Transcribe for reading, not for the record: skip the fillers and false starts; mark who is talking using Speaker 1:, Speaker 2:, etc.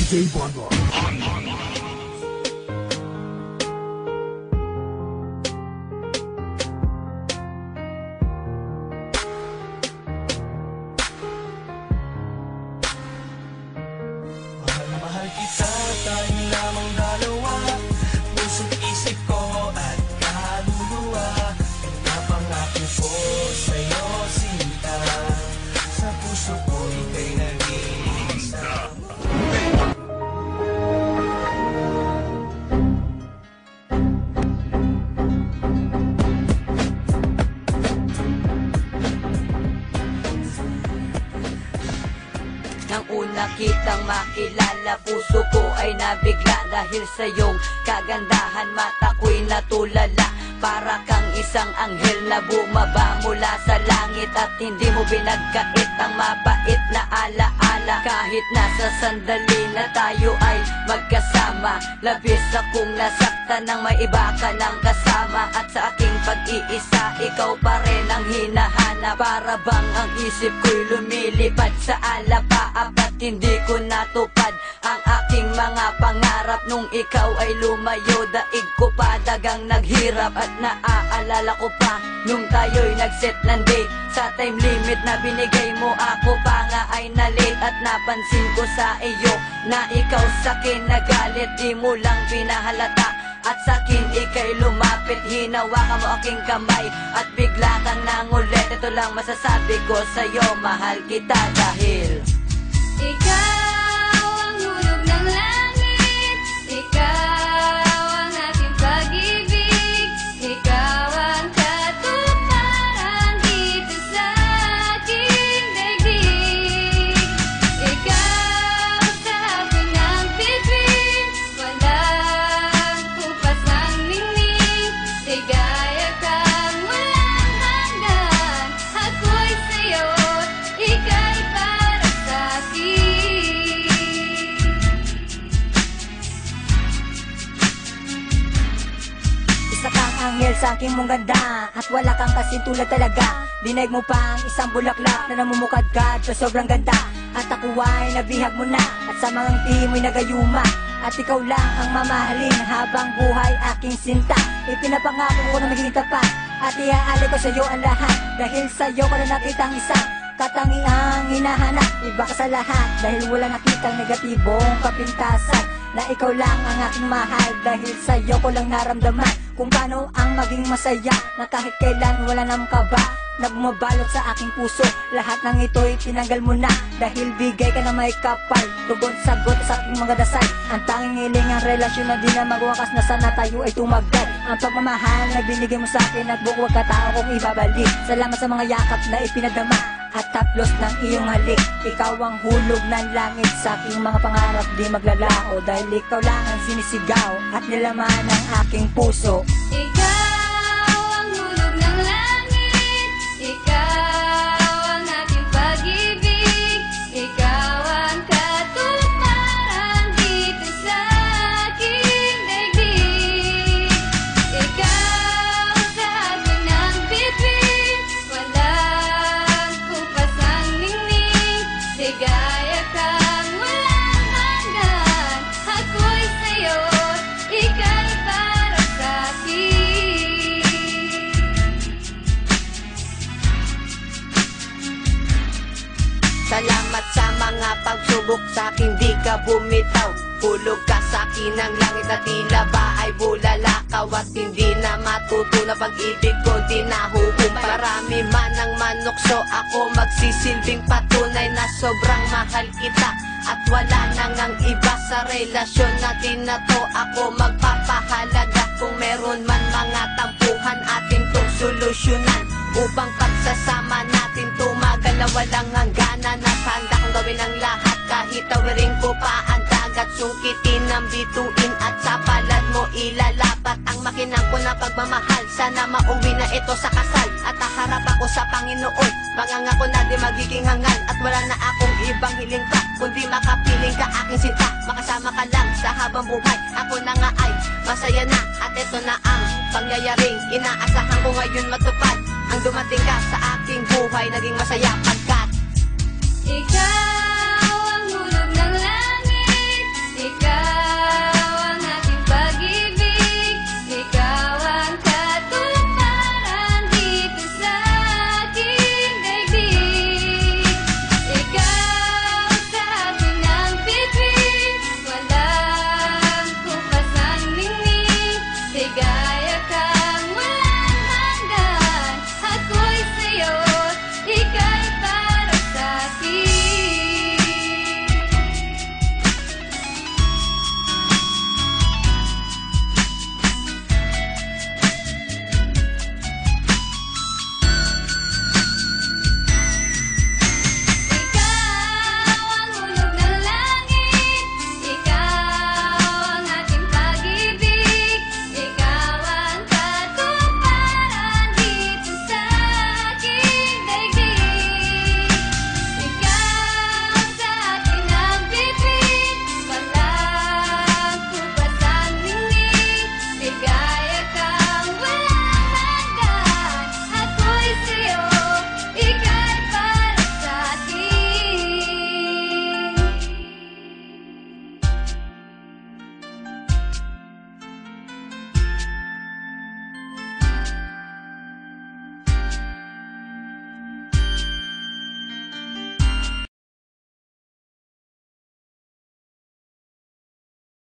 Speaker 1: DJ Bonbon.
Speaker 2: Mahal kita, tayong lamang dalawa. Puso't isip ko at kaluluwa. Pinapangako ko sa'yo, sinta. Sa puso ko ika'y nag-iisa.
Speaker 3: Nang una kitang makilala, puso ko ay nabigla. Dahil sa iyong kagandahan, mata ko'y natulala. Para kang isang anghel na bumaba mula sa langit. At hindi mo binagkait ang mabait na alaala. Kahit nasa sandali na tayo ay magkasama, labis akong nasaktan nang may iba ka ng kasama. At sa aking pag-iisa, ikaw pa rin ang hinahanap. Para bang ang isip ko'y lumilipad sa alapaap. At hindi ko natupad ang aking mga pangarap. Nung ikaw ay lumayo, daig ko pa dagang naghirap. At naaalala ko pa nung tayo'y nag-set ng date. Sa time limit na binigay mo, ako pa nga ay na-late. At napansin ko sa iyo na ikaw sa'kin nagalit. Di mo lang pinahalata at sa'kin ika'y lumapit. Hinawakan mo aking kamay at bigla kang nangulit. Ito lang masasabi ko sa'yo, mahal kita dahil
Speaker 4: ikaw ang hulog ng langit, ikaw ang aking pag-ibig, ikaw ang katuparan dito sa aking daigdig. Ikaw sa hapon ng bituin, walang kupas ng ningning, ligaya kang walang hanggan. Ako'y sa'yo, ika'y para sa'kin.
Speaker 3: isa kang anghel sa aking mong ganda. At wala kang kasing tulad talaga. Dinaig mo pa ang isang bulaklak na namumukadkad sa sobrang ganda. At ako ay nabihag mo na, at sa mga ngiti mo'y nagayuma. At ikaw lang ang mamahalin habang buhay aking sinta. Ipinapangako ko na magiging tapat, at iaalay ko sa iyo ang lahat. Dahil sa iyo ko na nakita ang isang katangiang hinahanap. Iba ka sa lahat dahil wala nakitang negatibong kapintasan. Na ikaw lang ang aking mahal, dahil sa iyo ko lang naramdaman kung paano ang maging masaya. Na kahit kailan wala nang kaba na bumabalot sa aking puso. Lahat ng ito'y tinanggal mo na, dahil bigay ka na may kapal. Tugon sagot sa aking mga dasal. Ang tanging hiling ang relasyon na di na magwakas, na sana tayo ay tumagal. Ang pagmamahal na binigay mo sa akin at bukwag katao kong ibabalik. Salamat sa mga yakap na ipinadama at taplos ng iyong halik. Ikaw ang hulog ng langit sa aking mga pangarap, di maglalao. Dahil ikaw lang ang sinisigaw at nilaman ng aking puso.
Speaker 4: Ikaw ang hulog ng langit, ikaw ang aking pag-ibig, ikaw ang katuparan dito sa aking daigdig. Ikaw sa hapon ng bituin, walang kupas ng ningning, ligaya kang walang hanggan. Ako'y sa'yo, ika'y para sa'kin.
Speaker 3: Salamat sa mga pagsubok, sa akin di ka bumitaw. Hulog ka sa akin ng langit na tila ba ay bulalakaw. At hindi na matutunan pag-ibig ko, di nahuhumpay. Marami man ang manukso, ako magsisilbing patunay na sobrang mahal kita. At wala nang ang iba sa relasyon natin na to. Ako magpapahalaga kung meron man mga tampuhan, atin tong solusyonan. Upang pagsasama natin tumagal na walang hanggana. Nasanda kong gawin ang lahat, kahit tawirin ko pa ang dagat. Sungkitin ang bituin at sa palad mo ilalapat ang makinang ko na pagmamahal. Sana mauwi na ito sa kasal at haharap ako sa Panginoon. Pangangako na di magiging hangal at wala na akong ibang hiling pa, kundi makapiling ka aking sinta. Makasama ka lang sa habang buhay, ako na nga ay masaya na. At ito na ang pangyayaring inaasahan ko ngayon matupad. Ang dumating ka sa aking buhay, naging masaya pagkat
Speaker 4: Ikaw